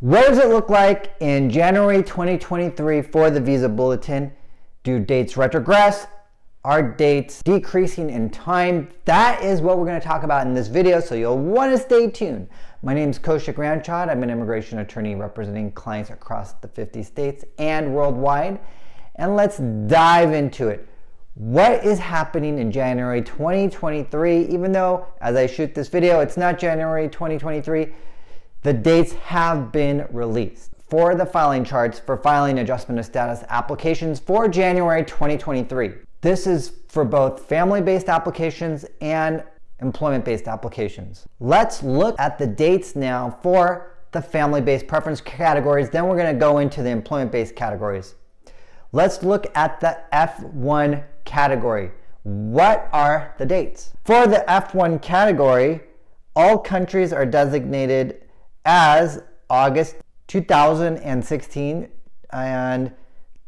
What does it look like in January 2023 for the visa bulletin? Do dates retrogress? Are dates decreasing in time? That is what we're going to talk about in this video, so you'll want to stay tuned. My name is Kaushik Ramchand. I'm an immigration attorney representing clients across the 50 states and worldwide. And let's dive into it. What is happening in January 2023? Even though, as I shoot this video, it's not January 2023, the dates have been released for the filing charts for filing adjustment of status applications for January 2023. This is for both family-based applications and employment-based applications. Let's look at the dates now for the family-based preference categories. Then we're going to go into the employment-based categories. Let's look at the F1 category. What are the dates? For the F1 category, all countries are designated as August 2016, and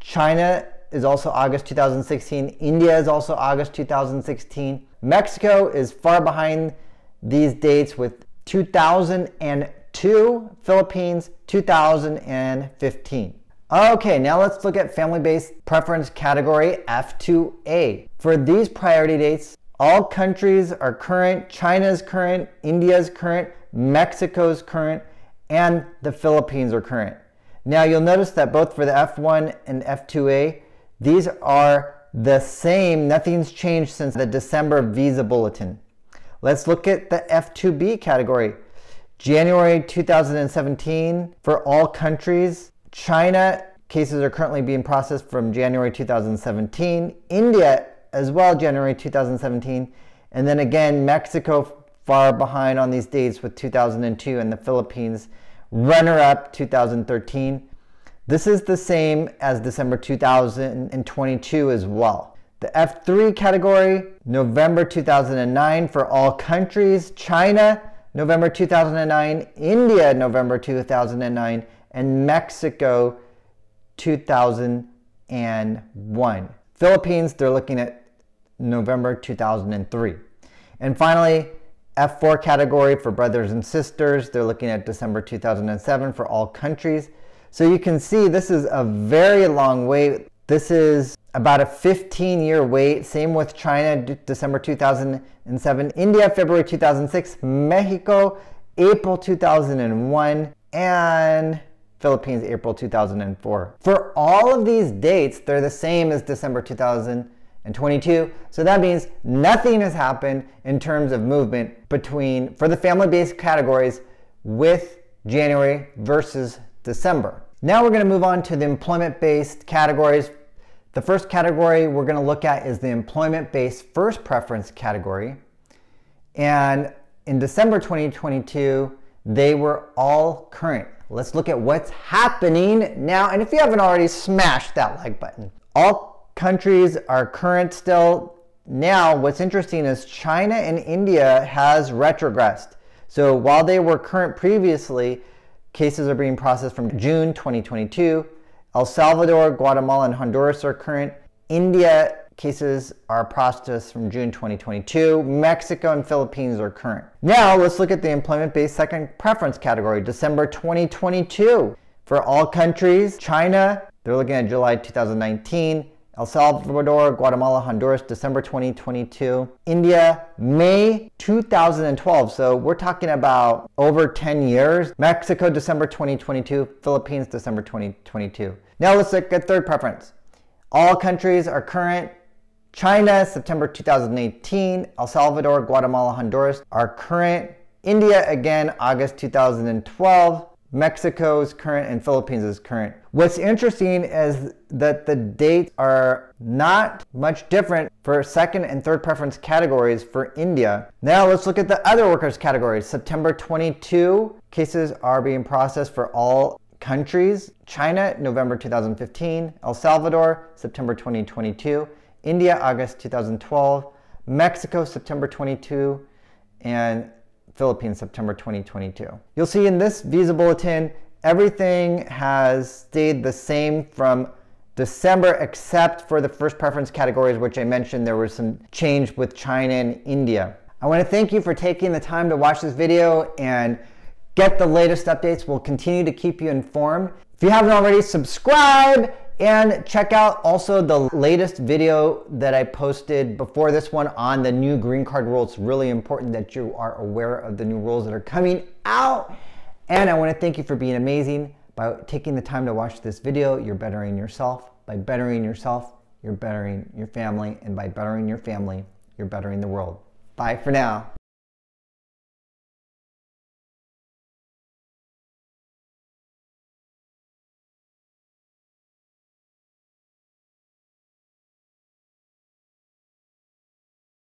China is also August 2016. India is also August 2016. Mexico is far behind these dates with 2002. Philippines 2015. Okay, now let's look at family-based preference category F2A. For these priority dates, all countries are current. China's current, India's current, Mexico's current, and the Philippines are current. Now you'll notice that both for the F1 and F2A, these are the same. Nothing's changed since the December visa bulletin. Let's look at the F2B category. January 2017 for all countries. China, cases are currently being processed from January 2017. India as well, January 2017. And then again, Mexico far behind on these dates with 2002, and the Philippines runner-up 2013. This is the same as December 2022 as well. The F3 category, November 2009 for all countries. China, November 2009. India, November 2009. And Mexico, 2001. Philippines, they're looking at November 2003. And finally, F4 category for brothers and sisters, they're looking at December 2007 for all countries. So you can see this is a very long wait. This is about a 15-year wait. Same with China, December 2007. India, February 2006. Mexico, April 2001. And Philippines, April 2004. For all of these dates, they're the same as December 2022. So that means nothing has happened in terms of movement for the family-based categories with January versus December. Now we're going to move on to the employment-based categories. The first category we're going to look at is the employment-based first preference category. And in December 2022, they were all current. Let's look at what's happening now. And if you haven't already, smash that like button. All countries are current still. Now, what's interesting is China and India has retrogressed. So while they were current previously, cases are being processed from June 2022. El Salvador, Guatemala, and Honduras are current. India cases are processed from June 2022. Mexico and Philippines are current. Now let's look at the employment-based second preference category, December 2022. For all countries, China, they're looking at July 2019. El Salvador, Guatemala, Honduras, December 2022. India, May 2012. So we're talking about over 10 years. Mexico, December 2022. Philippines, December 2022. Now let's look at third preference. All countries are current. China, September 2018. El Salvador, Guatemala, Honduras are current. India, again, August 2012. Mexico is current and Philippines is current. What's interesting is that the dates are not much different for second and third preference categories for India. Now let's look at the other workers categories. September 22, cases are being processed for all countries. China, November 2015. El Salvador, September 2022. India, August 2012. Mexico, September 22. And Philippines, September 2022. You'll see in this visa bulletin, everything has stayed the same from December except for the first preference categories, which I mentioned there was some change with China and India. I want to thank you for taking the time to watch this video and get the latest updates. We'll continue to keep you informed. If you haven't already, subscribe and check out also the latest video that I posted before this one on the new green card rules. It's really important that you are aware of the new rules that are coming out. And I want to thank you for being amazing. By taking the time to watch this video, you're bettering yourself. By bettering yourself, you're bettering your family. And by bettering your family, you're bettering the world. Bye for now.